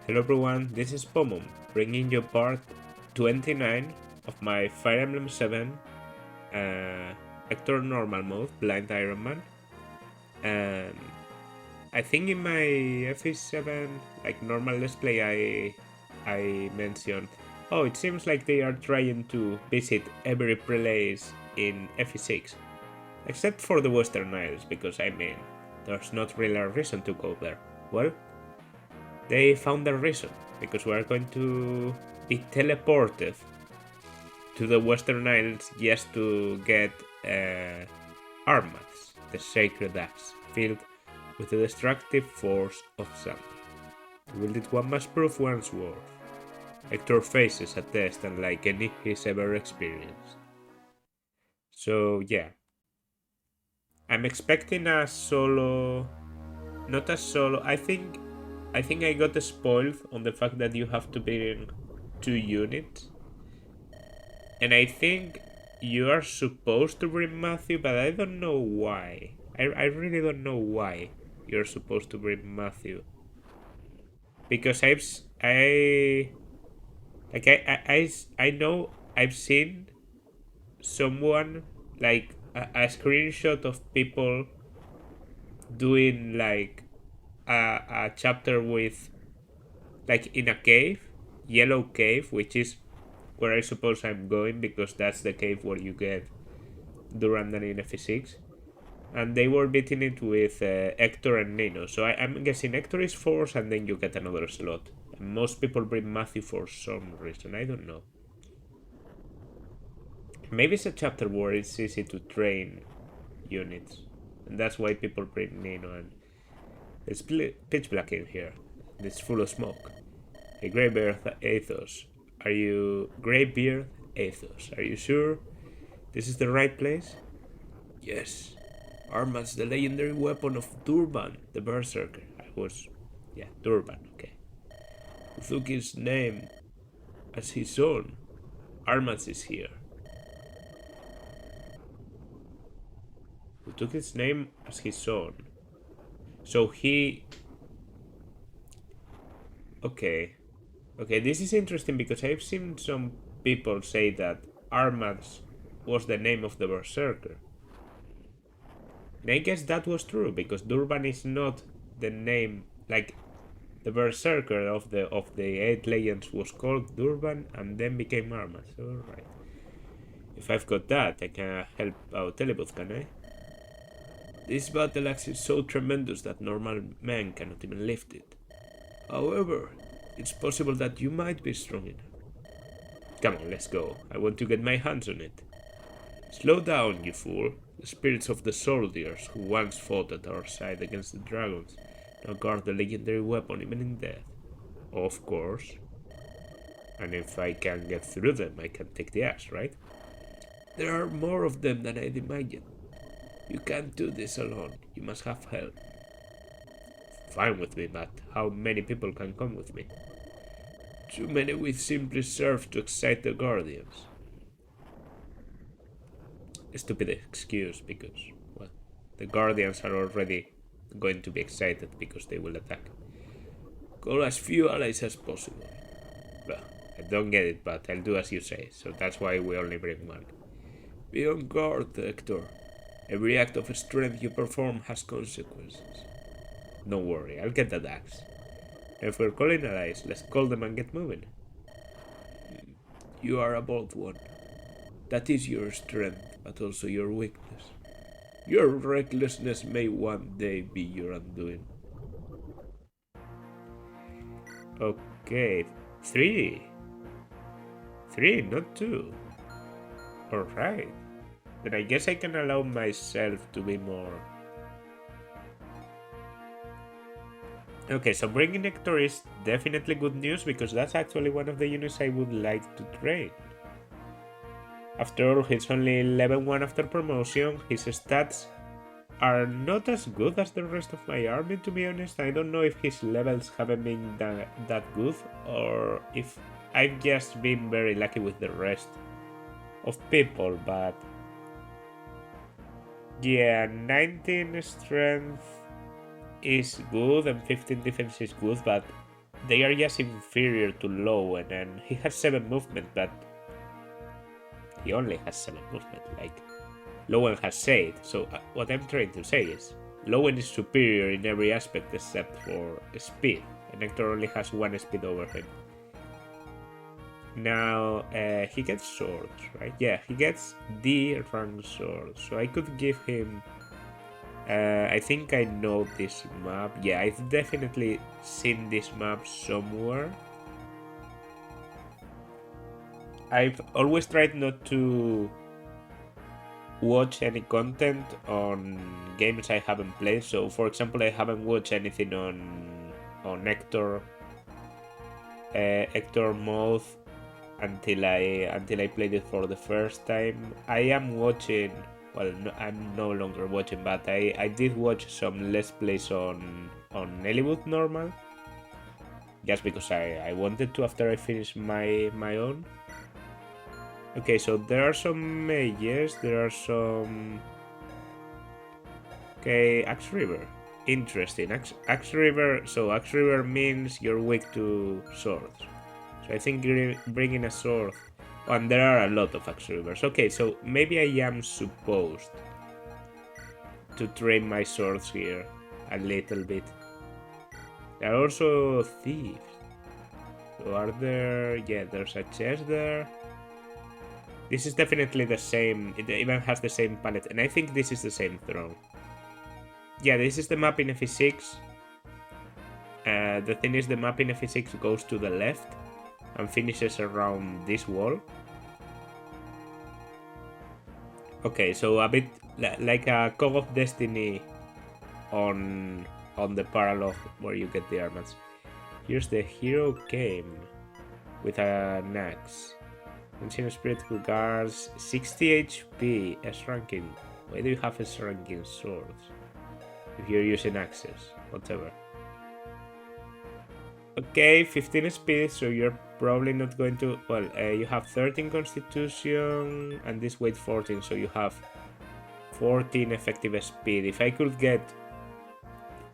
Hello everyone, this is Pomum, bringing you part 29 of my Fire Emblem 7 Hector normal mode, Blind Ironman. And I think in my FE7 normal let's play I mentioned, oh, it seems like they are trying to visit every place in FE6, except for the Western Isles, because I mean, there's not really a reason to go there. Well, they found a reason, because we are going to be teleported to the Western Isles just to get Armads, the sacred axe, filled with the destructive force of sun. Wielded one must prove one's worth. Hector faces a test unlike any he's ever experienced. So yeah, I'm expecting a solo, not a solo. I think I got spoiled on the fact that you have to bring 2 units. And I think you are supposed to bring Matthew, but I don't know why. I really don't know why you're supposed to bring Matthew. Because I know I've seen someone like a screenshot of people doing like a chapter with like in a cave, yellow cave, which is where I suppose I'm going, because that's the cave where you get Durandal in FE6. And they were beating it with Hector and Nino. So I'm guessing Hector is force and then you get another slot. And most people bring Matthew for some reason, I don't know. Maybe it's a chapter where it's easy to train units. And that's why people bring Nino. And it's pitch black in here. It's full of smoke. Hey, Greybeard Athos. Are you... Greybeard Athos. Are you sure this is the right place? Yes. Armad's the legendary weapon of Durban, the Berserker. Yeah, Durban, okay. Who took his name as his own. Armad's is here. Who took his name as his own. So he... Okay, this is interesting because I've seen some people say that Armad's was the name of the Berserker. And I guess that was true, because Durban is not the name, like the Berserker of the 8 legends was called Durban and then became Armad. So alright. If I've got that, I can help out Telebooth, can I? This battle axe is so tremendous that normal men cannot even lift it. However, it's possible that you might be strong enough. Come on, let's go. I want to get my hands on it. Slow down, you fool. The spirits of the soldiers who once fought at our side against the dragons now guard the legendary weapon even in death. Of course. And if I can get through them, I can take the axe, right? There are more of them than I'd imagined. You can't do this alone. You must have help. Fine with me, but how many people can come with me? Too many will simply serve to excite the guardians. A stupid excuse, because, well, the guardians are already going to be excited because they will attack. Call as few allies as possible. Well, I don't get it, but I'll do as you say, so that's why we only bring one. Be on guard, Hector. Every act of strength you perform has consequences. Don't worry, I'll get that axe. If we're calling allies, let's call them and get moving. You are a bold one. That is your strength, but also your weakness. Your recklessness may one day be your undoing. Okay, 3. 3, not 2. Alright. Then I guess I can allow myself to be more... Okay, so bringing Hector is definitely good news, because that's actually one of the units I would like to train. After all, he's only level 1 after promotion. His stats are not as good as the rest of my army, to be honest. I don't know if his levels haven't been that good, or if I've just been very lucky with the rest of people, but... Yeah, 19 strength is good and 15 defense is good, but they are just inferior to Lowen, and he has 7 movement, but he only has 7 movement. Like, Lowen has 8, so what I'm trying to say is Lowen is superior in every aspect except for speed, and Hector only has 1 speed over him. Now, he gets swords, right? Yeah, he gets D rank swords, so I could give him... I think I know this map. Yeah, I've definitely seen this map somewhere. I've always tried not to watch any content on games I haven't played. So, for example, I haven't watched anything on Hector mode until I played it for the first time. I am watching. Well, no, I'm no longer watching, but I did watch some Let's Plays on Hollywood normal, just because I wanted to after I finished my own. Okay, so there are some mages, there are some... Okay, Axe River. Interesting. Axe River, so Axe River means you're weak to swords. So I think bringing a sword... And there are a lot of Axe Rivers. Okay, so maybe I am supposed to train my swords here a little bit. There are also thieves. So are there... Yeah, there's a chest there. This is definitely the same, it even has the same palette, and I think this is the same throne. Yeah, this is the map in FE6. The thing is, the map in FE6 goes to the left and finishes around this wall. Okay, so a bit like a Cog of Destiny on the parallel where you get the armors. Here's the hero came with an axe. Ancient Spirit who guards 60 HP, S ranking. Why do you have S ranking swords? If you're using axes, whatever. Okay, 15 speed, so you're probably not going to... Well, you have 13 constitution and this weight 14, so you have 14 effective speed. If I could get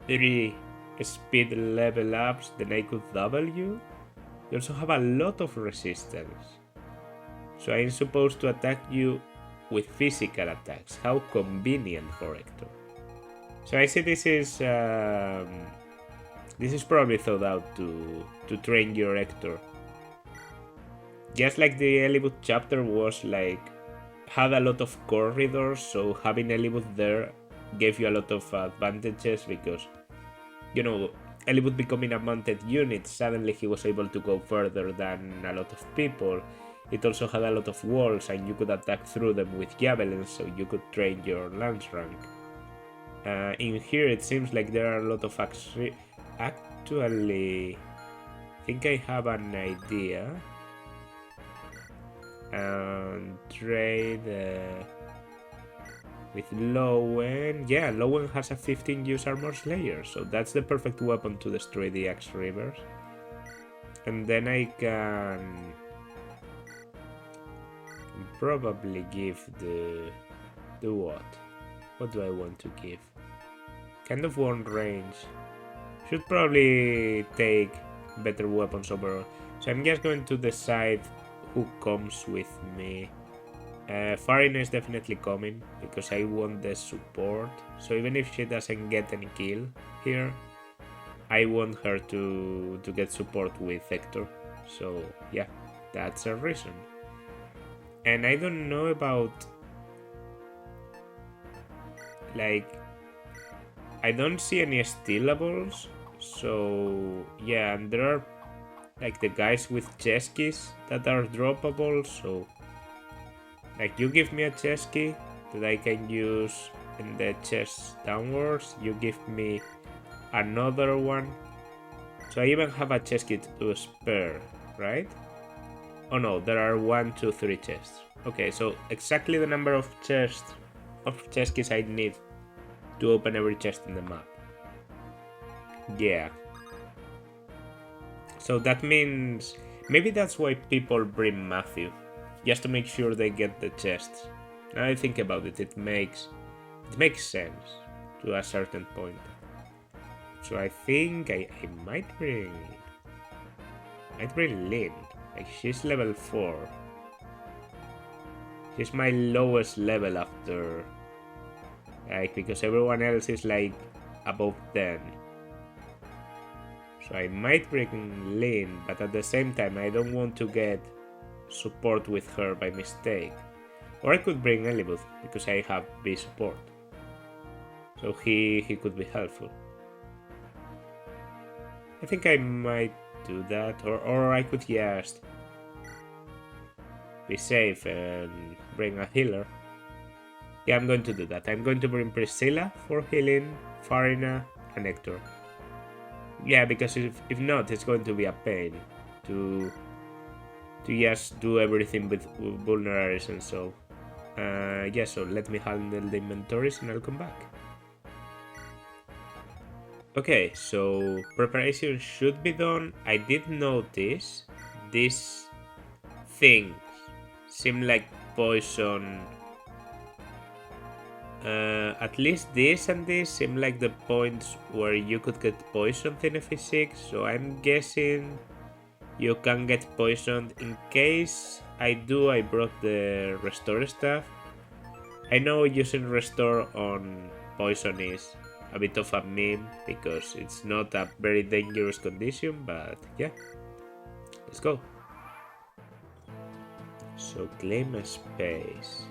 3 speed level ups, then I could double you. You also have a lot of resistance. So I'm supposed to attack you with physical attacks. How convenient for Hector. So I see this is probably thought out to train your Hector. Just like the Hollywood chapter was like had a lot of corridors, so having Hollywood there gave you a lot of advantages because, you know, Hollywood becoming a mounted unit, suddenly he was able to go further than a lot of people. It also had a lot of walls and you could attack through them with javelins, so you could train your lance rank. In here it seems like there are a lot of actually, I think I have an idea. And trade with Lowen. Yeah, Lowen has a 15 use armor slayer, so that's the perfect weapon to destroy the Axe Rivers. And then I can probably give the what? What do I want to give? Kind of one range. Should probably take better weapons overall. So I'm just going to decide who comes with me. Farina is definitely coming because I want the support. So even if she doesn't get any kill here, I want her to get support with Hector. So yeah, that's a reason. And I don't know about, like, I don't see any stealables. So yeah, and there are like the guys with chest keys that are droppable. So like you give me a chest key that I can use in the chest downwards, you give me another one. So I even have a chest key to spare, right? Oh no, there are 1, 2, 3 chests. Okay, so exactly the number of chest keys I need to open every chest in the map. Yeah. So that means maybe that's why people bring Matthew, just to make sure they get the chests. Now I think about it, it makes sense to a certain point. So I think I might bring I'd bring Lynn. Like, she's level 4. She's my lowest level after... Like, because everyone else is like above 10. So I might bring Lynn, but at the same time I don't want to get support with her by mistake. Or I could bring Elibeth, because I have B support. So he could be helpful. I think I might do that, or I could just be safe and bring a healer. Yeah, I'm going to do that. I'm going to bring Priscilla for healing, Farina, and Hector. Yeah, because if not, it's going to be a pain to just do everything with vulneraries and so. Yeah, so let me handle the inventories and I'll come back. Okay, so preparation should be done. I did notice these things seem like poison. At least this and this seem like the points where you could get poisoned in FE6, so I'm guessing you can get poisoned. In case I do, I brought the restore stuff. I know using restore on poison is a bit of a meme because it's not a very dangerous condition, but yeah, let's go. So claim a space.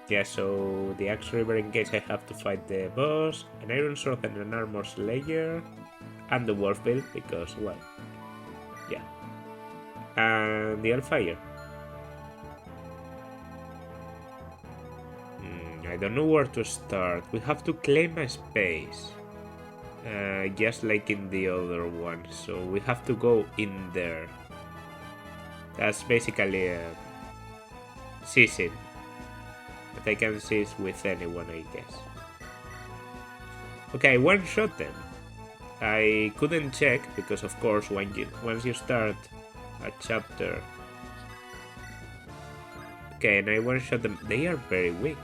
Yeah, so the Axe River in case I have to fight the boss, an Iron Sword and an Armor Slayer, and the Wolf build because, well, yeah. And the Hellfire. I don't know where to start. We have to claim a space. Just like in the other one, so we have to go in there. That's basically a season. But I can seize with anyone, I guess. Okay, one-shot them. I couldn't check because, of course, once you start a chapter. Okay, and I one-shot them. They are very weak.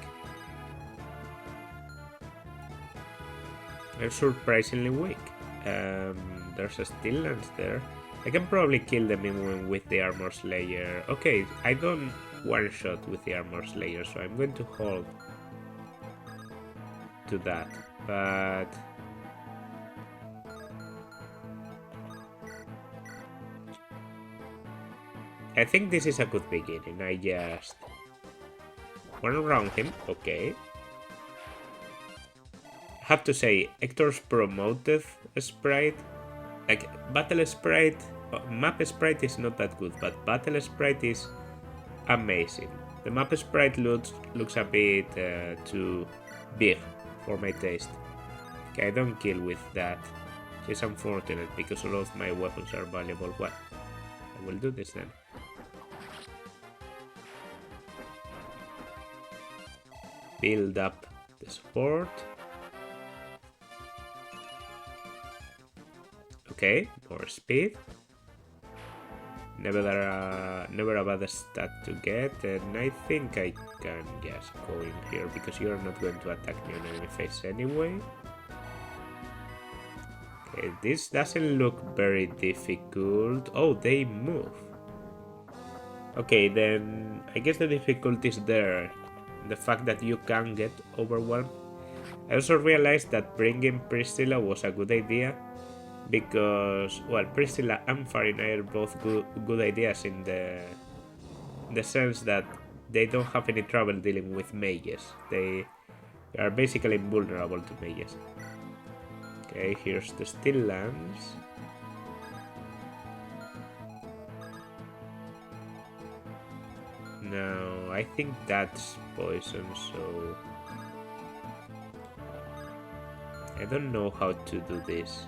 They're surprisingly weak. There's a Still Lance there. I can probably kill them even with the Armor Slayer. Okay, I don't one-shot with the Armor Slayer, so I'm going to hold to that. But I think this is a good beginning. I just one around him. Okay. I have to say, Hector's promoted sprite, like battle sprite, map sprite is not that good, but battle sprite is amazing. The map sprite looks a bit too big for my taste. Okay, I don't kill with that. It's unfortunate because all of my weapons are valuable. Well, I will do this then. Build up the support. Okay, more speed. Never a bad stat to get, and I think I can just go in here because you're not going to attack me on enemy face anyway. Okay, this doesn't look very difficult. Oh, they move. Okay, then I guess the difficulty is there. The fact that you can get overwhelmed. I also realized that bringing Priscilla was a good idea. Because, well, Priscilla and Farina are both good ideas in the sense that they don't have any trouble dealing with mages. They are basically invulnerable to mages. Okay, here's the Still Lance. No, I think that's poison, so I don't know how to do this.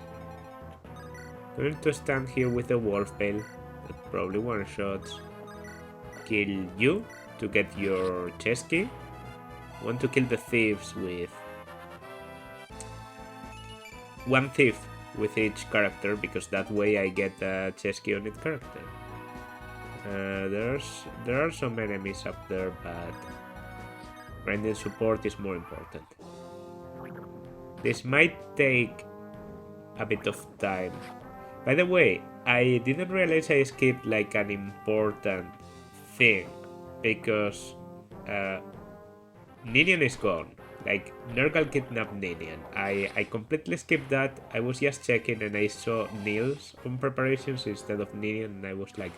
I'm going to stand here with the Wolf Bale, that probably one-shots. Kill you to get your chest key. Want to kill the thieves with one thief with each character, because that way I get a chest key on each character. There are some enemies up there, but grinding support is more important. This might take a bit of time. By the way, I didn't realize I skipped like an important thing because Ninian is gone. Like, Nergal kidnapped Ninian. I completely skipped that. I was just checking and I saw Nils on preparations instead of Ninian, and I was like,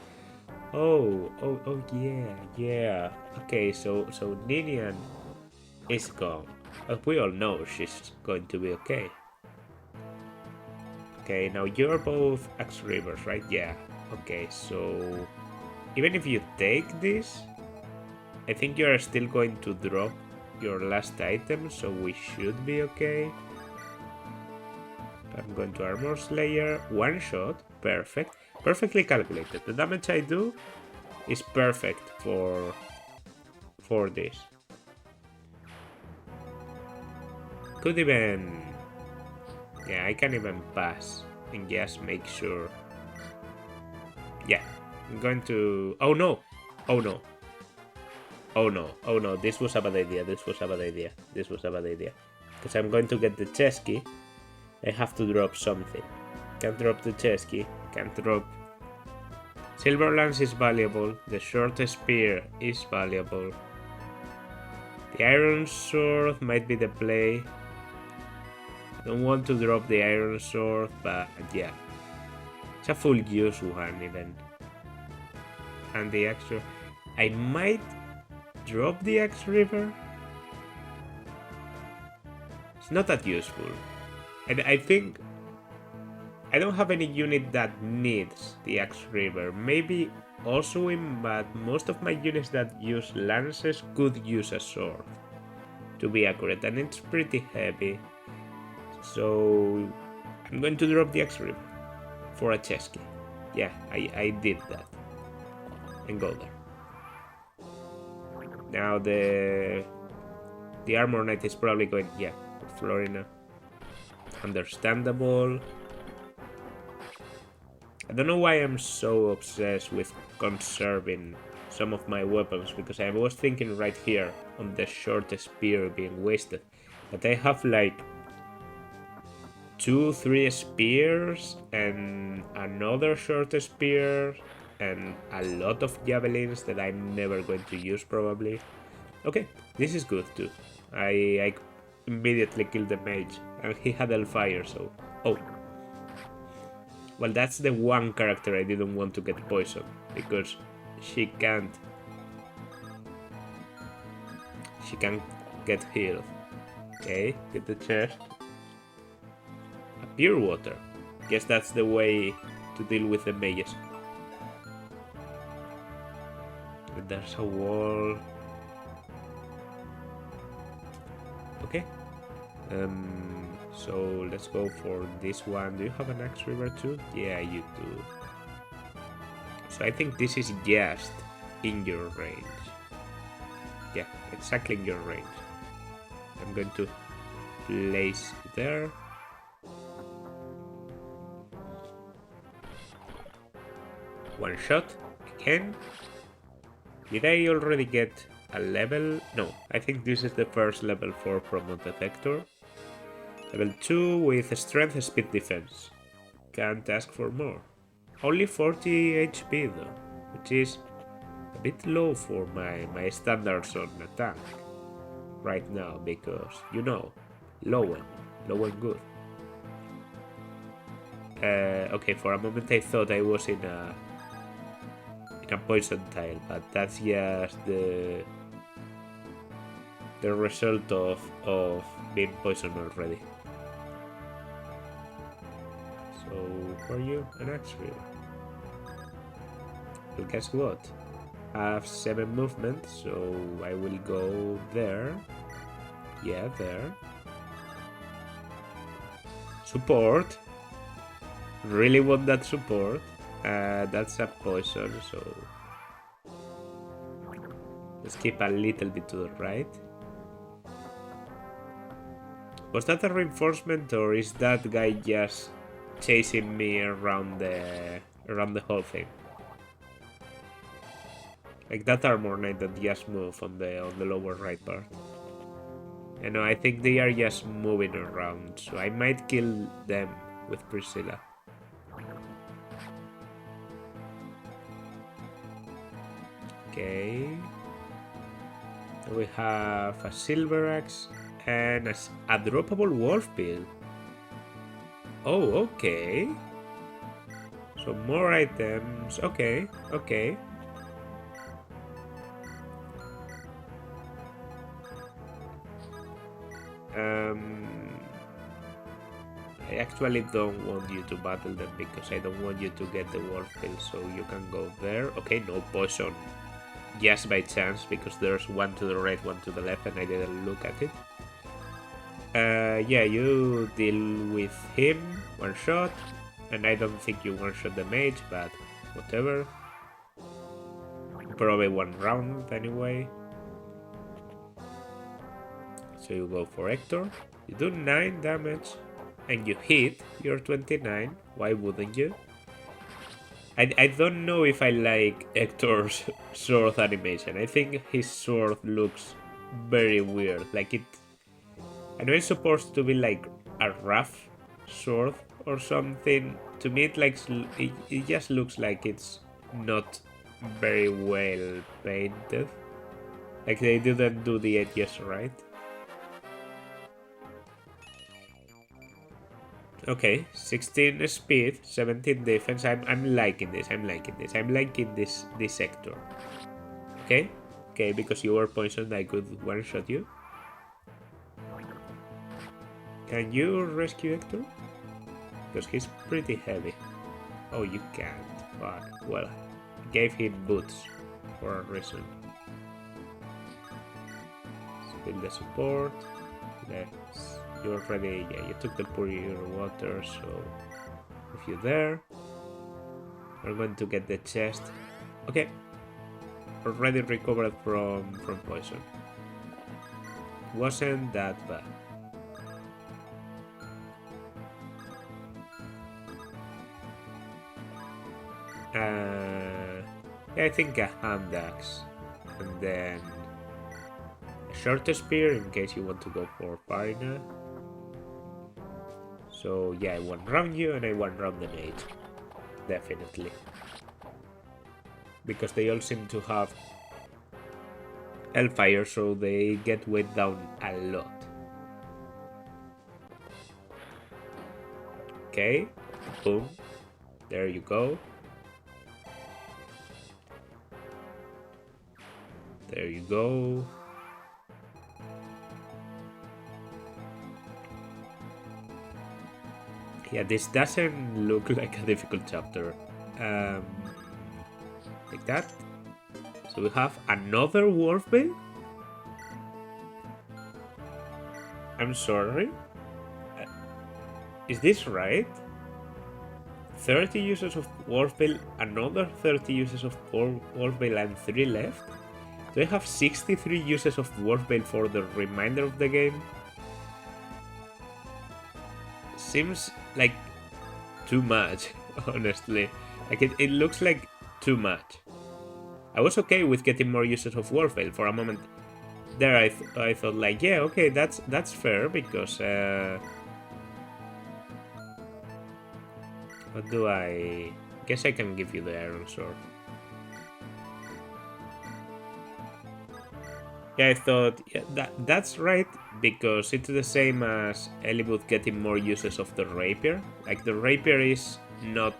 oh, yeah. Okay, so Ninian is gone. But we all know she's going to be okay. Okay, now you're both Axe Rivers, right? Yeah. Okay, so even if you take this, I think you are still going to drop your last item, so we should be okay. I'm going to Armor Slayer, one shot, perfect, perfectly calculated. The damage I do is perfect for this. Could even, yeah, I can even pass and just make sure. Yeah, I'm going to. Oh no! Oh no! Oh no, oh no, this was a bad idea, Because I'm going to get the chest key. I have to drop something. Can't drop the chest key, can't drop... Silver Lance is valuable, the short spear is valuable. The Iron Sword might be the play. I don't want to drop the Iron Sword, but yeah. It's a full use one even. And the extra... I might drop the Axe River. It's not that useful. I think I don't have any unit that needs the Axe River. Maybe also him, but most of my units that use lances could use a sword, to be accurate, and it's pretty heavy. So I'm going to drop the Axe River for a chest key. Yeah, I did that. And go there. Now the Armor Knight is probably going, yeah, Florina. Understandable. I don't know why I'm so obsessed with conserving some of my weapons, because I was thinking right here on the short spear being wasted. But I have like 2-3 spears and another short spear and a lot of javelins that I'm never going to use probably. Okay, this is good too. I immediately killed the mage and he had Hellfire, so... Oh. Well, that's the one character I didn't want to get poisoned, because she can't get healed. Okay, get the chest. A pure water. Guess that's the way to deal with the mages. There's a wall. Okay. So let's go for this one. Do you have an Axe River too? Yeah, you do. So I think this is just in your range. Yeah, exactly in your range. I'm going to place there. One shot again. Did I already get a level? No, I think this is the first level 4 promoted Hector. Level 2 with strength and speed defense. Can't ask for more. Only 40 HP though, which is a bit low for my standards on a tank right now, because, you know, low and good. Okay, for a moment I thought I was in a poison tile, but that's just the result of being poisoned already. So, who are you? An Axe River. Well, guess what? I have 7 movement, so I will go there. Yeah, there. Support. Really want that support. That's a poison, so let's keep a little bit to the right. Was that a reinforcement, or is that guy just chasing me around the whole thing? Like that Armor Knight that just moved on the lower right part. You know, I think they are just moving around, so I might kill them with Priscilla. Okay. We have a silver axe and a droppable wolf bill. Oh, okay. So more items. Okay, okay. I actually don't want you to battle them because I don't want you to get the wolf bill, so you can go there. Okay, no poison. Just by chance, because there's one to the right, one to the left, and I didn't look at it. Yeah, you deal with him, one shot, and I don't think you one shot the mage, but whatever. Probably one round anyway. So you go for Hector, you do 9 damage, and you hit, you're 29, why wouldn't you? I don't know if I like Hector's sword animation. I think his sword looks very weird. Like it, I know it's supposed to be like a rough sword or something. To me, it just looks like it's not very well painted. Like they didn't do the edges right. Okay, 16 speed, 17 defense. I'm liking this. I'm liking this. I'm liking this sector. Okay, okay, because you were poisoned, I could one shot you. Can you rescue Hector? Because he's pretty heavy. Oh, you can't. Fuck. Well, gave him boots for a reason. Still the support. Let's. You already. Yeah, you took the pure water, so. If you're there. We're going to get the chest. Okay. Already recovered from poison. Wasn't that bad. Yeah, I think a hand axe, and then a short spear in case you want to go for Farina. So yeah, I one round you and I one round the mage, definitely, because they all seem to have Hellfire, so they get weighed down a lot. Okay, boom, there you go. There you go. Yeah, this doesn't look like a difficult chapter. Like that. So we have another wolf bill? I'm sorry? Is this right? 30 uses of wolf bill, another 30 uses of wolf bill, and 3 left? Do I have 63 uses of wolf bill for the remainder of the game? Seems like too much, honestly. Like it looks like too much. I was okay with getting more uses of Warveil for a moment. There I thought like, yeah, okay, that's fair because what do I guess I can give you the Iron Sword. Yeah, I thought that's right because it's the same as Elibut getting more uses of the rapier. Like the rapier is not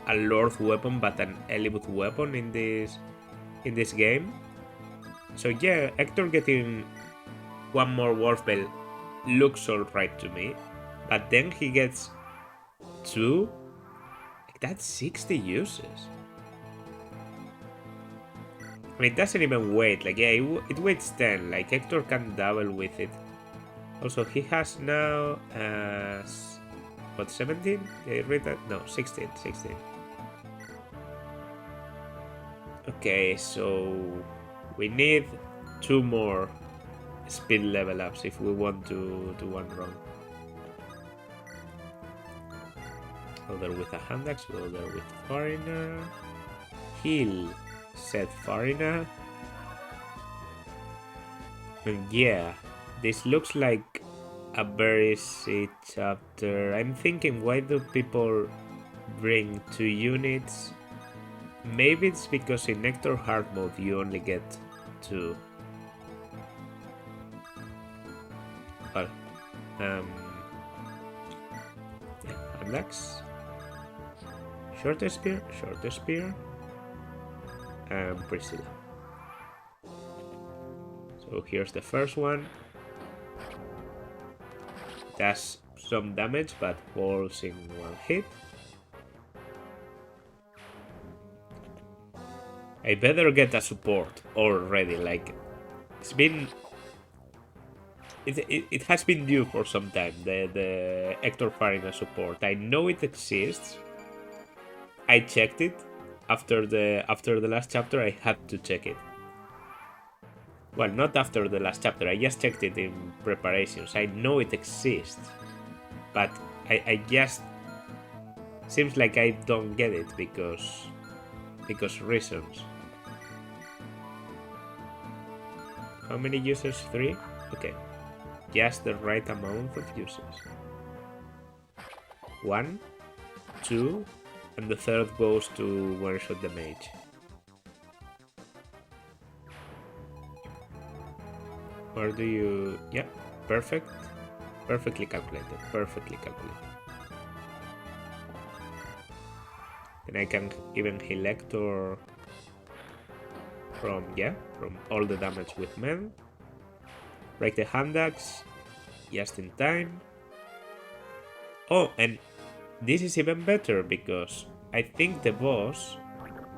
a Lord weapon but an Elibut weapon in this game. So yeah, Hector getting one more Wolfbell looks alright to me, but then he gets 2. Like that's 60 uses. I mean, it doesn't even weight. Like, yeah, it weights 10. Like, Hector can double with it. Also, he has now, what, 17? Did I read that? No, 16. Okay, so we need 2 more speed level ups if we want to do one run. Go there with a hand axe, go there with Foreigner. Heal. Said Farina. And yeah, this looks like a very sick chapter. I'm thinking, why do people bring 2 units? Maybe it's because in Hector hard mode you only get 2. Well, yeah, Andax. Shorter spear, and Priscilla. So here's the first one. Does some damage, but falls in one hit. I better get a support already, like, it's been... It has been due for some time, the Hector firing a support. I know it exists. I checked it. After the last chapter, I had to check it. Well, not after the last chapter, I just checked it in preparations. I know it exists. But I just... Seems like I don't get it because reasons. How many users? 3? Okay. Just the right amount of users. 1, 2, and the third goes to one-shot the mage. Or do you... Yeah, perfect. Perfectly calculated. Perfectly calculated. And I can even heal Hector from all the damage with men. Break the hand axe just in time. Oh, and this is even better because I think the boss...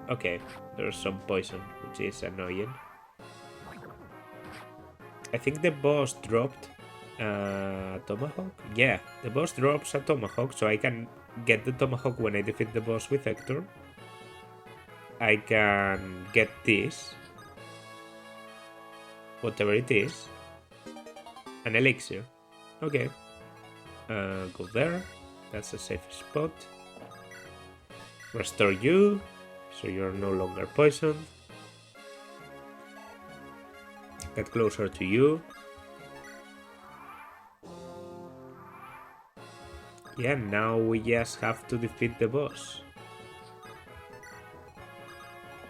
Okay, there's some poison, which is annoying. I think the boss dropped a tomahawk? Yeah, the boss drops a tomahawk, so I can get the tomahawk when I defeat the boss with Hector. I can get this. Whatever it is. An elixir. Okay. Go there. That's a safe spot. Restore you, so you're no longer poisoned. Get closer to you. Yeah, now we just have to defeat the boss.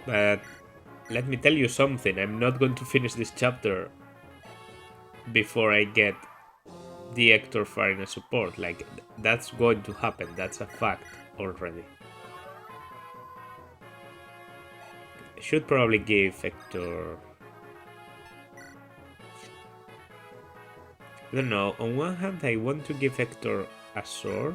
But let me tell you something, I'm not going to finish this chapter before I get the Hector firing a support. Like, that's going to happen, that's a fact already. I should probably give Hector... I don't know, on one hand I want to give Hector a sword.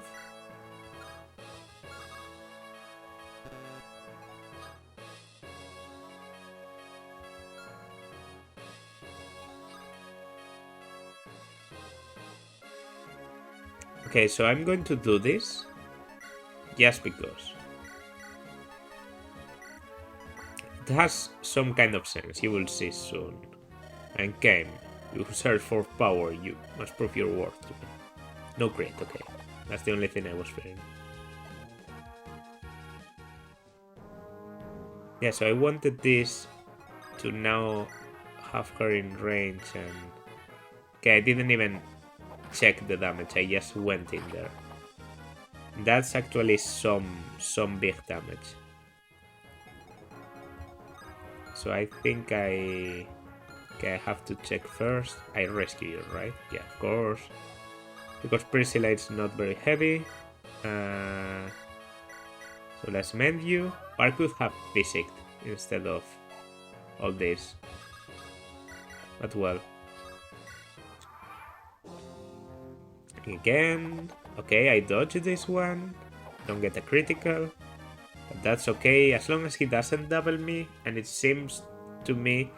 Okay, so I'm going to do this just because. It has some kind of sense, you will see soon. And Cain, you search for power, you must prove your worth to me. No crit, okay. That's the only thing I was fearing. Yeah, so I wanted this to now have her in range and... Okay, I didn't even check the damage, I just went in there. That's actually some big damage. So I think I have to check first. I rescue you, right? Yeah, of course. Because Priscilla is not very heavy. So let's mend you. Or I could have physicked instead of all this. But well. Again. Okay, I dodged this one. Don't get a critical. But that's okay, as long as he doesn't double me. And it seems to me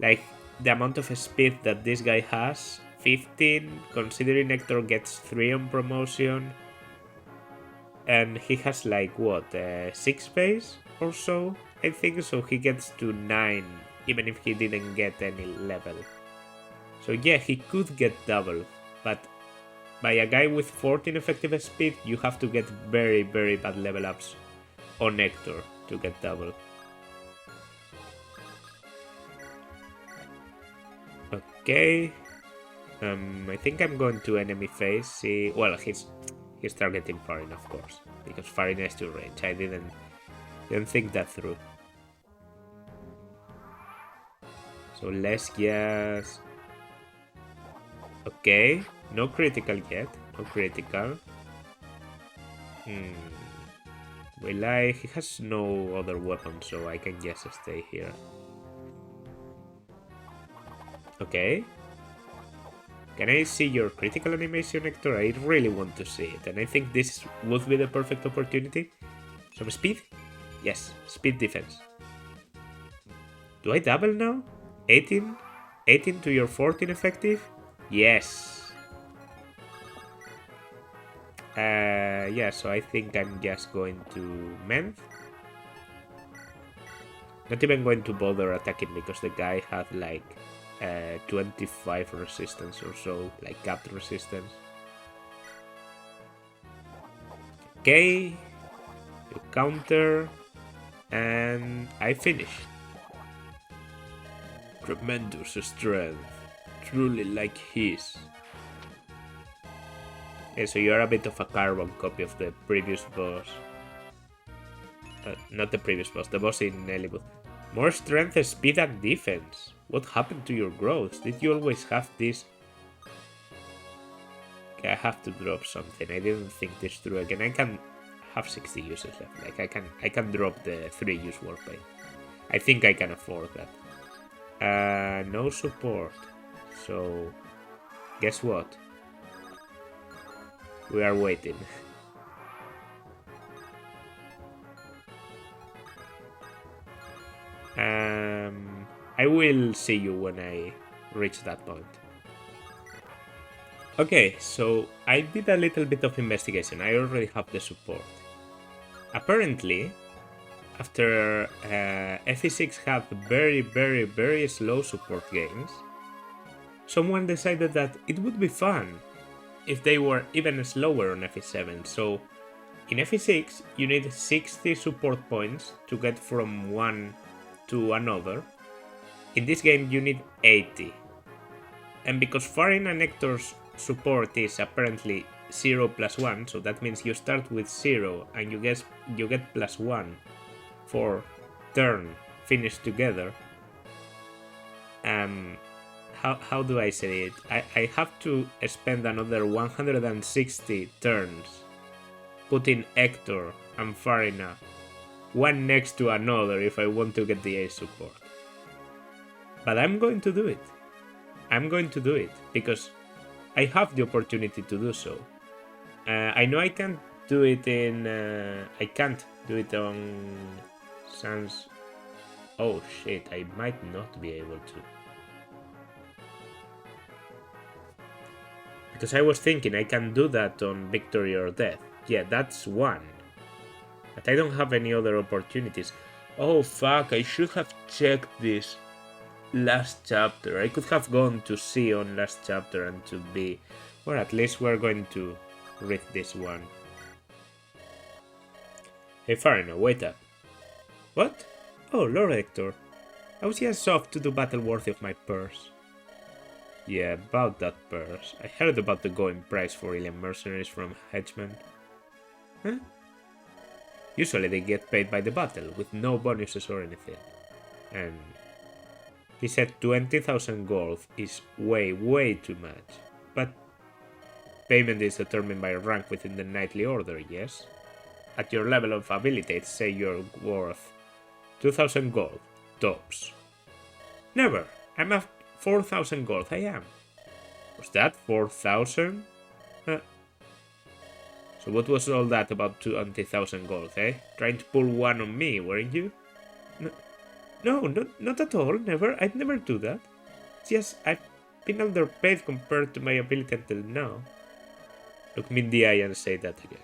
like the amount of speed that this guy has, 15, considering Hector gets 3 on promotion. And he has like, what, 6 base or so? I think so he gets to 9, even if he didn't get any level. So yeah, he could get double, but by a guy with 14 effective speed, you have to get very, very bad level ups on Hector to get double. Okay. I think I'm going to enemy phase. See, well, he's targeting Farin, of course, because Farin has 2 range. I didn't Didn't think that through. So let's just... Okay, no critical yet. No critical. Well, he has no other weapon, so I can just stay here. Okay. Can I see your critical animation, Hector? I really want to see it, and I think this would be the perfect opportunity. Some speed? Yes, speed defense. Do I double now? 18? 18 to your 14 effective? Yes. Yeah, so I think I'm just going to mend. Not even going to bother attacking because the guy had like 25 resistance or so, like capped resistance. Okay, you counter, and I finish. Tremendous strength, truly like his. Okay, so you're a bit of a carbon copy of the previous boss. Not the previous boss, the boss in Elibut. More strength, speed, and defense. What happened to your growth? Did you always have this? Okay, I have to drop something. I didn't think this through again. I can have 60 uses left. Like I can drop the 3 use warpaint. I think I can afford that. No support. So guess what? We are waiting. I will see you when I reach that point. Okay, so I did a little bit of investigation. I already have the support. Apparently, after FE6 had very slow support games, someone decided that it would be fun if they were even slower on FE7. So in FE6, you need 60 support points to get from one to another. In this game, you need 80. And because Farin and Hector's support is apparently 0 plus 1, so that means you start with 0 and you get plus 1 for turn finished together. How do I say it? I have to spend another 160 turns putting Hector and Farina one next to another if I want to get the ace support. But I'm going to do it. I'm going to do it because I have the opportunity to do so. I know I can't do it in... I can't do it on Sans... Oh shit, I might not be able to. Because I was thinking I can do that on Victory or Death. Yeah, that's one. But I don't have any other opportunities. Oh fuck, I should have checked this last chapter. I could have gone to C on last chapter and to B. Or at least we're going to read this one. Hey Farina, wait up. What? Oh, Lord Hector. I was just off to do battle worthy of my purse. Yeah, about that purse. I heard about the going price for alien mercenaries from Hedgeman. Huh? Usually they get paid by the battle, with no bonuses or anything. And he said 20,000 gold is way too much. But payment is determined by rank within the knightly order, yes? At your level of ability, say you're worth 2,000 gold, tops. Never! I'm at 4,000 gold, I am. Was that 4,000? Huh. So what was all that about 20,000 gold, eh? Trying to pull one on me, weren't you? No, not at all, never. I'd never do that. It's just I've been underpaid compared to my ability until now. Look me in the eye and say that again.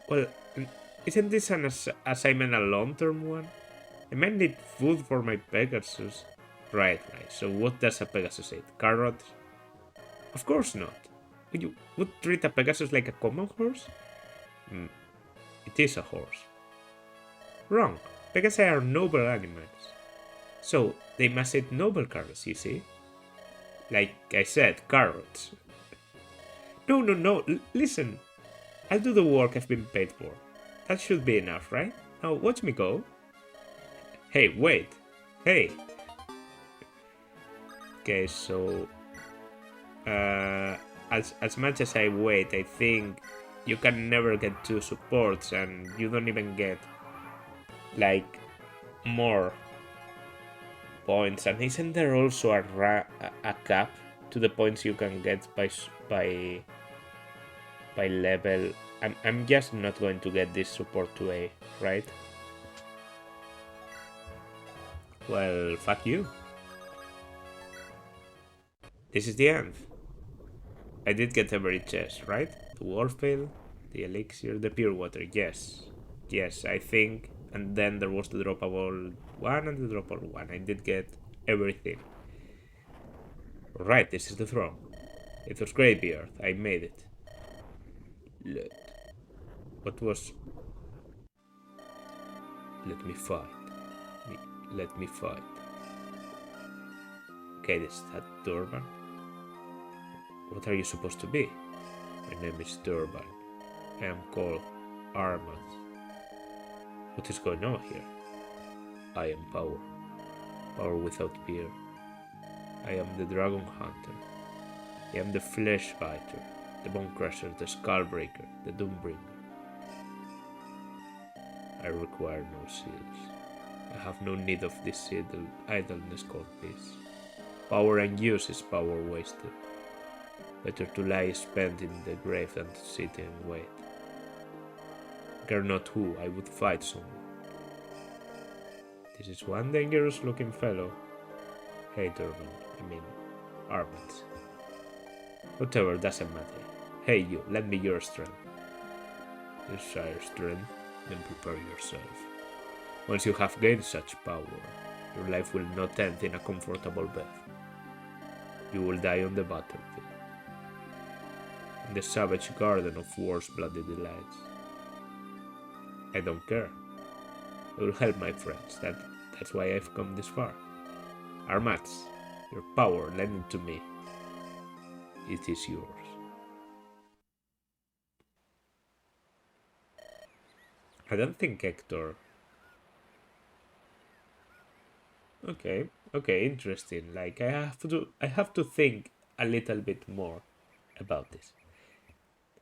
Well, isn't this an assignment a long-term one? I might need food for my Pegasus. Right. So what does a Pegasus eat? Carrots? Of course not. You would treat a Pegasus like a common horse? It is a horse. Wrong. Pegasi are noble animals. So they must eat noble carrots, you see? Like I said, carrots. No. Listen. I'll do the work I've been paid for. That should be enough, right? Now watch me go. Hey, wait. Hey. Okay, so as much as I wait, I think you can never get 2 supports, and you don't even get like more points. And isn't there also a cap to the points you can get by level? I'm just not going to get this support to A, right? Well, fuck you. This is the end. I did get every chest, right? The Warfail, the Elixir, the Pure Water, yes. Yes, I think. And then there was the droppable one and the droppable one. I did get everything. Right, this is the throne. It was Graveyard. I made it. Let. What was... Let me fight. Let me fight. Okay, this is that Durban. What are you supposed to be? My name is Durban. I am called Armand. What is going on here? I am power. Power without fear. I am the Dragon Hunter. I am the Flesh Biter, the Bone Crusher, the Skull Breaker, the Doombringer. I require no seals. I have no need of this idleness called peace. Power and use is power wasted. Better to lie spent in the grave than to sit and wait. Care not who, I would fight someone. This is one dangerous looking fellow. Hey Durban, Armand. Whatever, doesn't matter. Hey you, lend me your strength. Desire strength, then prepare yourself. Once you have gained such power, your life will not end in a comfortable bed. You will die on the battlefield. In the savage garden of war's bloody delights. I don't care. I will help my friends. That's why I've come this far. Armats, your power, lend it to me. It is yours. I don't think Hector... Okay, interesting. Like I have to think a little bit more about this.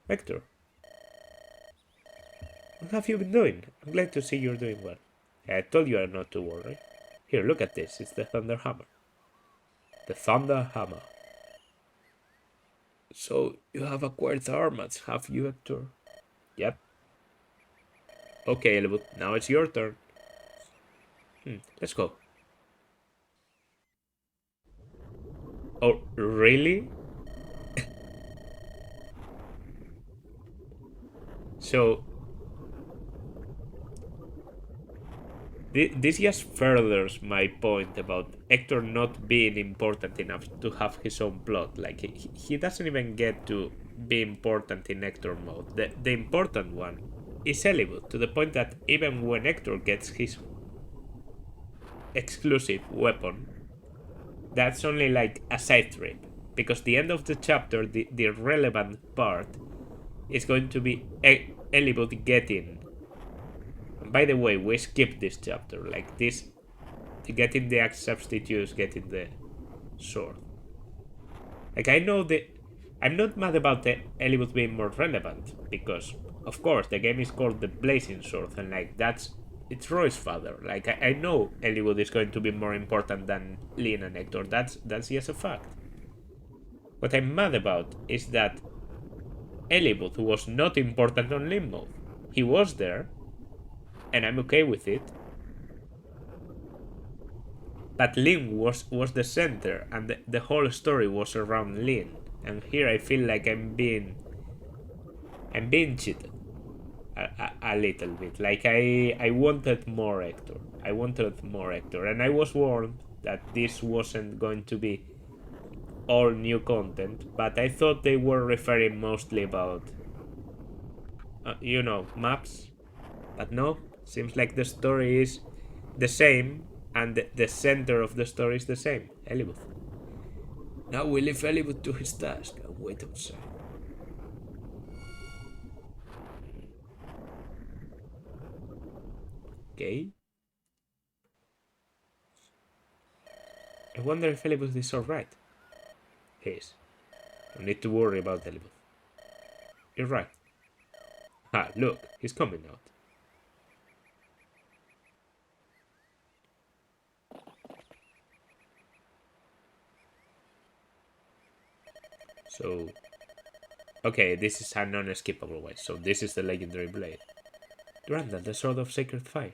Hector, what have you been doing? I'm glad to see you're doing well. I told you not to worry. Here, look at this. It's the Thunder Hammer. The Thunder Hammer. So, you have acquired the armats, have you, Hector? Yep. Okay, Elwood, now it's your turn. Let's go. Oh, really? So... This just furthers my point about Hector not being important enough to have his own plot. Like, he doesn't even get to be important in Hector mode. The important one is Elwood, to the point that even when Hector gets his exclusive weapon, that's only like a side trip. Because the end of the chapter, the relevant part, is going to be Elwood getting... By the way, we skipped this chapter, like this, getting the axe substitutes, getting the sword. Like, I know I'm not mad about the Elwood being more relevant, because, of course, the game is called the Blazing Sword, and like, it's Roy's father. Like, I know Elwood is going to be more important than Lyn and Hector, that's just a fact. What I'm mad about is that Elwood was not important on Lyn mode. He was there, and I'm okay with it. But Lyn was the center, and the whole story was around Lyn. And here I feel like I'm being cheated a little bit. Like I wanted more Hector. And I was warned that this wasn't going to be all new content, but I thought they were referring mostly about maps. But no, seems like the story is the same, and the center of the story is the same. Elwood. Now we leave Elwood to his task and wait outside. Okay. I wonder if Elibus is alright. He is. No need to worry about Elibus. You're right. Ah, look, he's coming out. So... Okay, this is a non-skippable way. So this is the legendary blade. Durandal, the sword of sacred fire.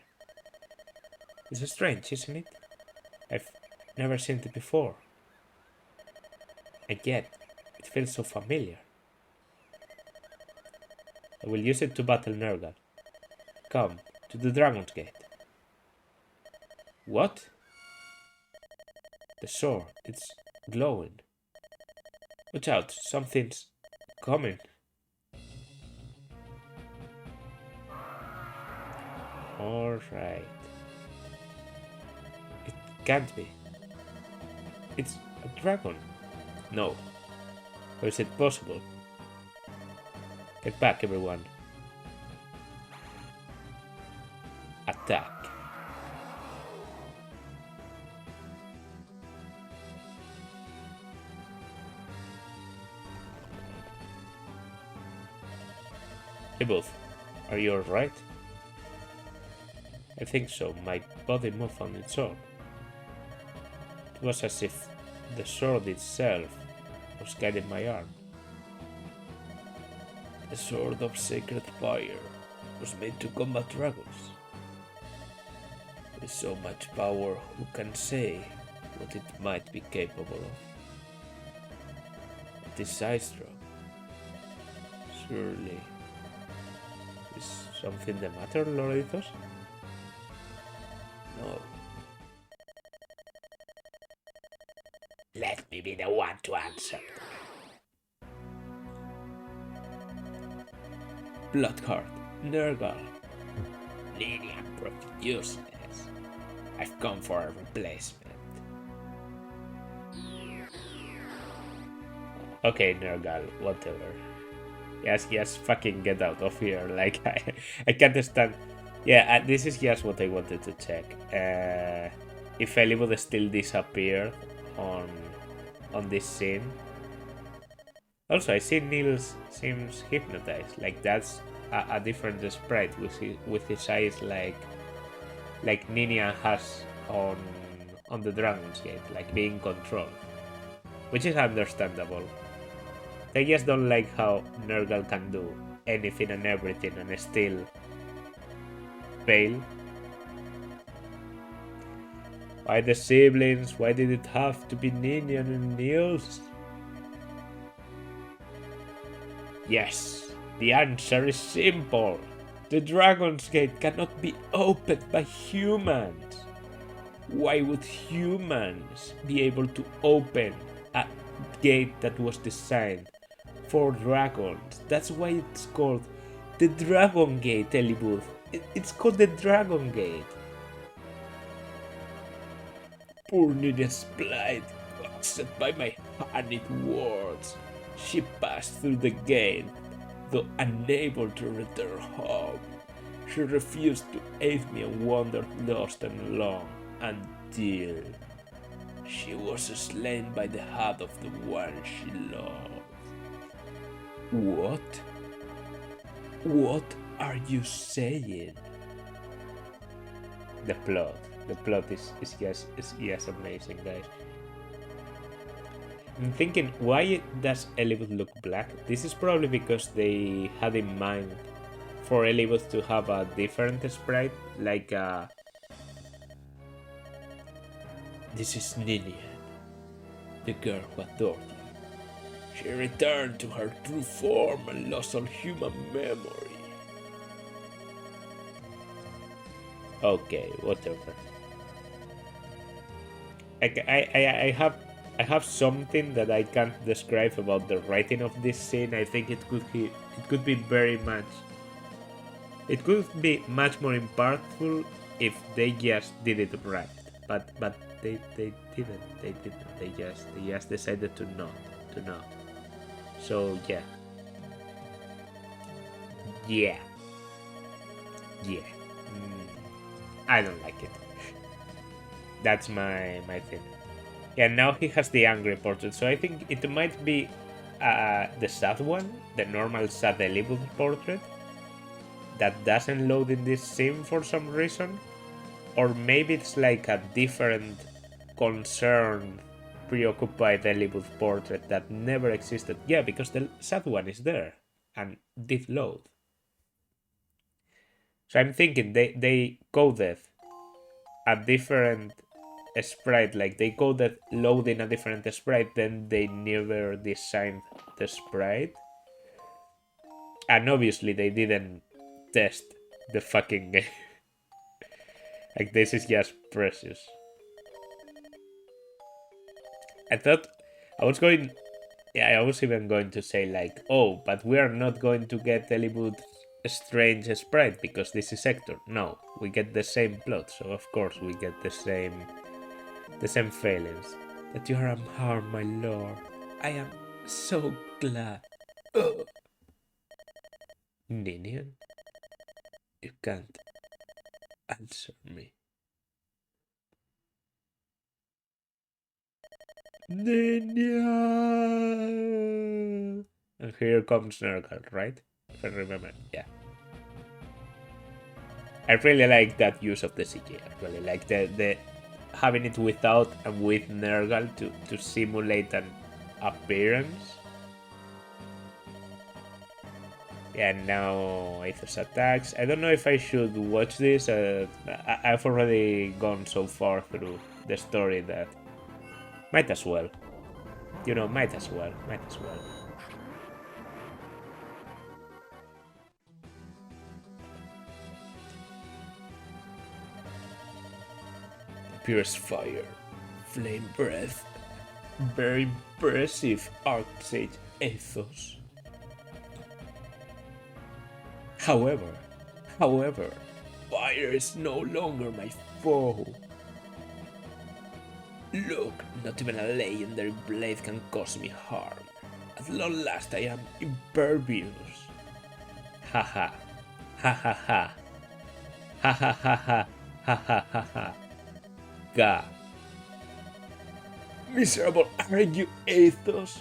It's strange, isn't it? I've never seen it before. And yet, it feels so familiar. I will use it to battle Nergal. Come, to the Dragon's Gate. What? The sword, it's glowing. Watch out, something's coming. Alright. It can't be. It's a dragon. No. How is it possible? Get back, everyone. Attack. Hey both, are you alright? I think so. My body moved on its own. It was as if the sword itself was guiding my arm. The sword of sacred fire was made to combat dragons. With so much power, who can say what it might be capable of? This ice drop. Surely. Is something the matter, Lorethos? No. Let me be the one to answer. Bloodheart, Nergal. Lydia, useless. I've come for a replacement. Okay, Nergal, whatever. Yes, fucking get out of here. Like, I can't stand. Yeah, this is just what I wanted to check. If Ellie would still disappear on this scene. Also, I see Niels seems hypnotized. Like, that's a different sprite with his eyes like Nina has on the Dragon's Gate, like being controlled, which is understandable. I just don't like how Nergal can do anything and everything and still fail. Why the siblings? Why did it have to be Ninian and Niels? Yes, the answer is simple. The Dragon's Gate cannot be opened by humans. Why would humans be able to open a gate that was designed for dragons? That's why it's called the Dragon Gate, Elibooth. It's called the Dragon Gate. Poor Nina's plight, upset by my honeyed words. She passed through the gate, though unable to return home. She refused to aid me and wandered lost and alone until she was slain by the hand of the one she loved. What? What are you saying? The plot is just amazing, guys. I'm thinking, why does Elibeth look black? This is probably because they had in mind for Elibeth to have a different sprite, like this is Ninian, the girl who adored you. She returned to her true form and lost all human memory. Okay, whatever. I have something that I can't describe about the writing of this scene. I think it could be very much. It could be much more impactful if they just did it right. But they didn't. They just decided to not. So yeah. I don't like it. That's my thing. Yeah, now he has the angry portrait, so I think it might be the sad one, the normal sad Elibut portrait, that doesn't load in this sim for some reason. Or maybe it's like a different, concerned, preoccupied Elibut portrait that never existed. Yeah, because the sad one is there and did load. So I'm thinking they coded a different sprite, like they coded loading a different sprite, then they never designed the sprite. And obviously they didn't test the fucking game. Like, this is just precious. I thought I was going. Yeah, I was even going to say, like, oh, but we are not going to get Elibut's strange sprite because this is Hector. No, we get the same plot, so of course we get the same failings. That you are unharmed, my lord. I am so glad. Ugh. Ninian, you can't answer me. Ninian! And here comes Nergal, right? If I remember, yeah. I really like that use of the CG. I really like the having it without and with Nergal to simulate an appearance. Yeah, now Aethos attacks. I don't know if I should watch this. I've already gone so far through the story that might as well. You know, might as well. Might as well. Pierce fire, flame breath. Very impressive, Archsage Aethos. However, fire is no longer my foe. Look, not even a legendary blade can cause me harm. At long last I am impervious. Haha. Ha ha ha. Ha ha ha ha. Ha ha ha ha. Gah. Miserable are you, Aethos?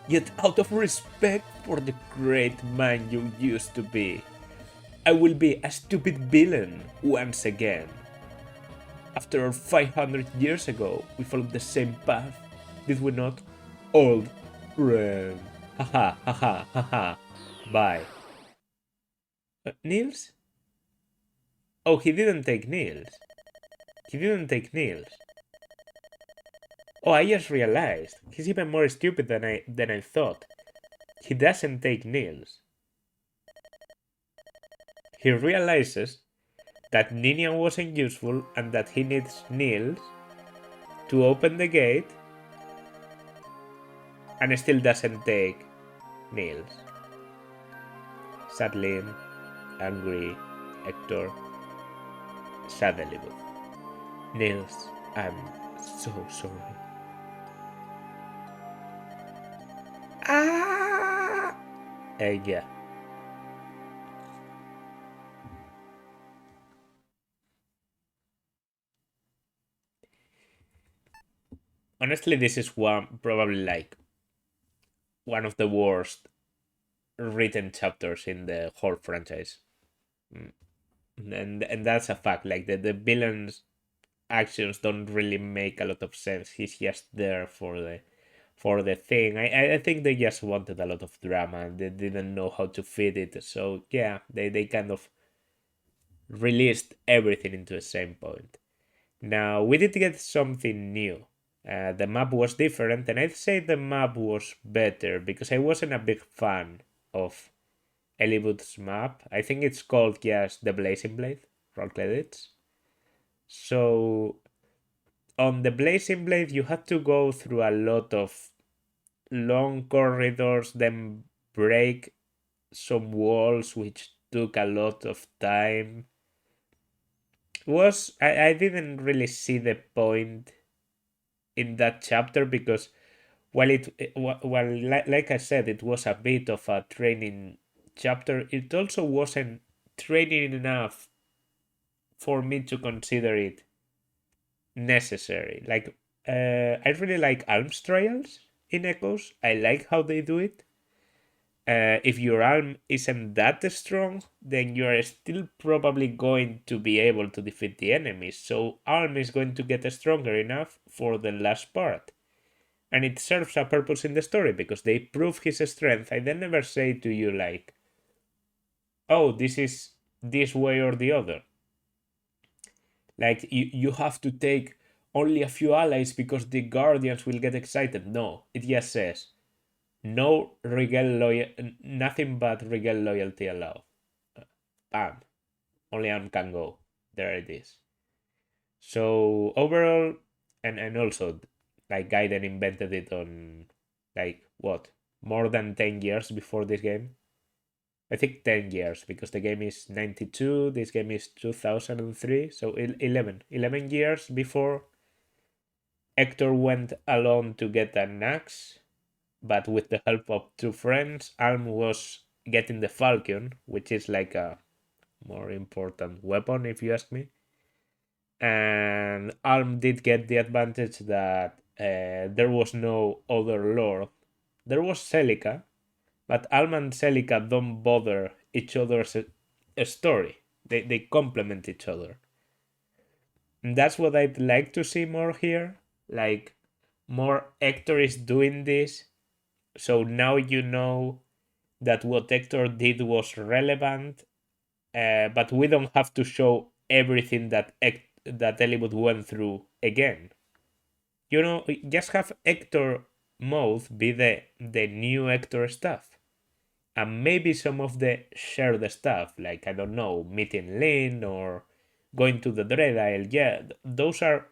Yet out of respect for the great man you used to be, I will be a stupid villain once again. After all, 500 years ago, we followed the same path, did we not? Old friend. Haha, haha, haha. Bye. Niels? Oh, he didn't take Niels. He didn't take Niels. Oh, I just realized. He's even more stupid than I thought. He doesn't take Niels. He realizes that Ninian wasn't useful and that he needs Niels to open the gate, and still doesn't take Niels. Sadly, angry Hector, sadly both. Niels, I'm so sorry. Ah! Yeah. Honestly, this is probably like one of the worst written chapters in the whole franchise. And that's a fact. Like the villain's actions don't really make a lot of sense. He's just there for the thing. I think they just wanted a lot of drama and they didn't know how to fit it. So yeah, they kind of released everything into the same point. Now we did get something new. The map was different, and I'd say the map was better because I wasn't a big fan of Elibut's map. I think it's called just the Blazing Blade. Roll credits. So on the Blazing Blade, you had to go through a lot of long corridors, then break some walls, which took a lot of time. I didn't really see the point in that chapter because like I said, it was a bit of a training chapter. It also wasn't training enough for me to consider it necessary. Like, I really like Alm's trials in Echoes. I like how they do it. If your arm isn't that strong, then you are still probably going to be able to defeat the enemies. So arm is going to get stronger enough for the last part. And it serves a purpose in the story because they prove his strength. I then never say to you like, oh, this is this way or the other. Like you have to take only a few allies because the guardians will get excited. No, it just says no regal loyal, nothing but regal loyalty allowed. Bam, only arm can go. There it is. So overall, and also, like Gaiden invented it on like what, more than 10 years before this game. I think 10 years because the game is 92, this game is 2003, so 11 years before Hector went alone to get an axe, but with the help of two friends, Alm was getting the Falcon, which is like a more important weapon if you ask me. And Alm did get the advantage that there was no other lord. There was Celica, but Alm and Celica don't bother each other's story. They complement each other. And that's what I'd like to see more here. Like, more Hector is doing this. So now you know that what Hector did was relevant, but we don't have to show everything that Eliwood went through again. You know, just have Hector mode be the new Hector stuff. And maybe some of the shared stuff, like, I don't know, meeting Lynn or going to the Dread Isle. Yeah, those are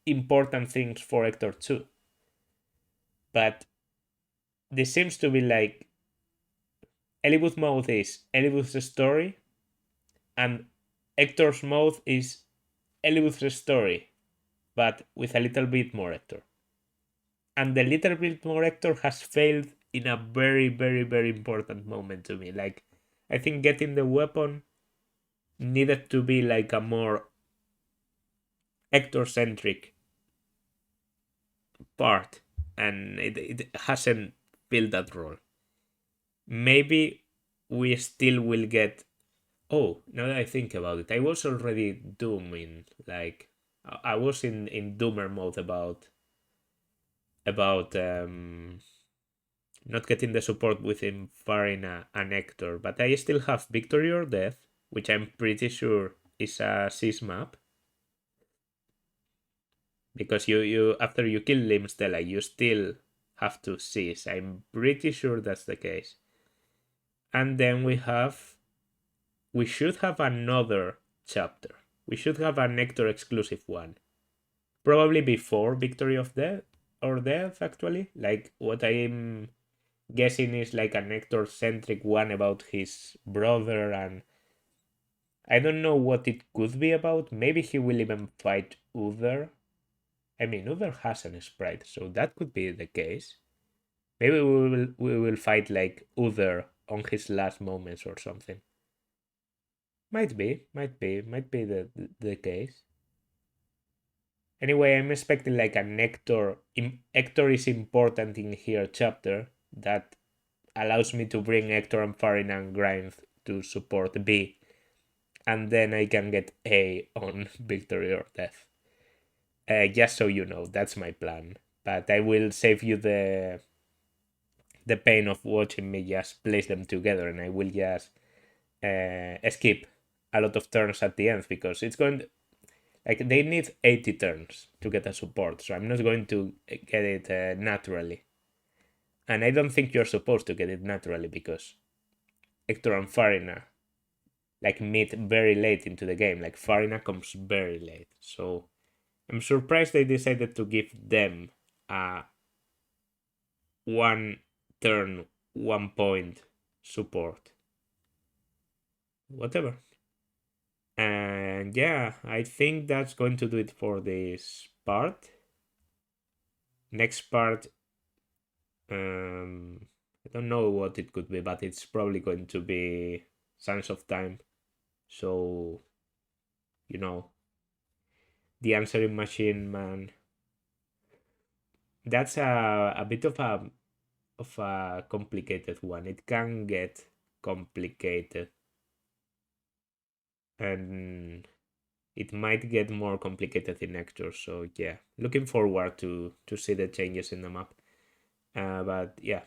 important things for Hector too. But this seems to be like Eliwood mode is Eliwood's story, and Hector's mode is Eliwood's story, but with a little bit more Hector. And the little bit more Hector has failed in a very, very, very important moment to me. Like, I think getting the weapon needed to be like a more Hector centric part, and it hasn't filled that role. Maybe we still will get. Oh, now that I think about it, I was already dooming. Like, I was in doomer mode about not getting the support within Farina and Hector, but I still have Victory or Death, which I'm pretty sure is a Sys map. Because you after you kill Limstella, you still have to Sys. I'm pretty sure that's the case. And then we should have another chapter. We should have an Hector exclusive one. Probably before Victory of Death or Death, actually. Like, what I'm guessing is like an Hector centric one about his brother, and I don't know what it could be about. Maybe he will even fight Uther. I mean, Uther has an sprite, so that could be the case. Maybe we will fight like Uther on his last moments or something. Might be the case. Anyway, I'm expecting like an Hector. Hector is important in here chapter that allows me to bring Hector and Farin and Grimes to support B, and then I can get A on Victory or Death. Just so you know, that's my plan. But I will save you the pain of watching me just place them together, and I will just skip a lot of turns at the end because it's going to, like, they need 80 turns to get a support, so I'm not going to get it naturally. And I don't think you're supposed to get it naturally because Hector and Farina like meet very late into the game. Like, Farina comes very late, so I'm surprised they decided to give them a one turn, 1 point support. Whatever. And yeah, I think that's going to do it for this part. Next part, I don't know what it could be, but it's probably going to be Sands of Time. So you know, the answering machine man. That's a bit of a complicated one. It can get complicated, and it might get more complicated in Hector. So yeah, looking forward to see the changes in the map. But yeah,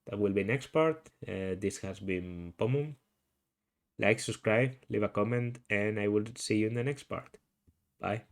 that will be next part. This has been Pomum. Like, subscribe, leave a comment, and I will see you in the next part. Bye.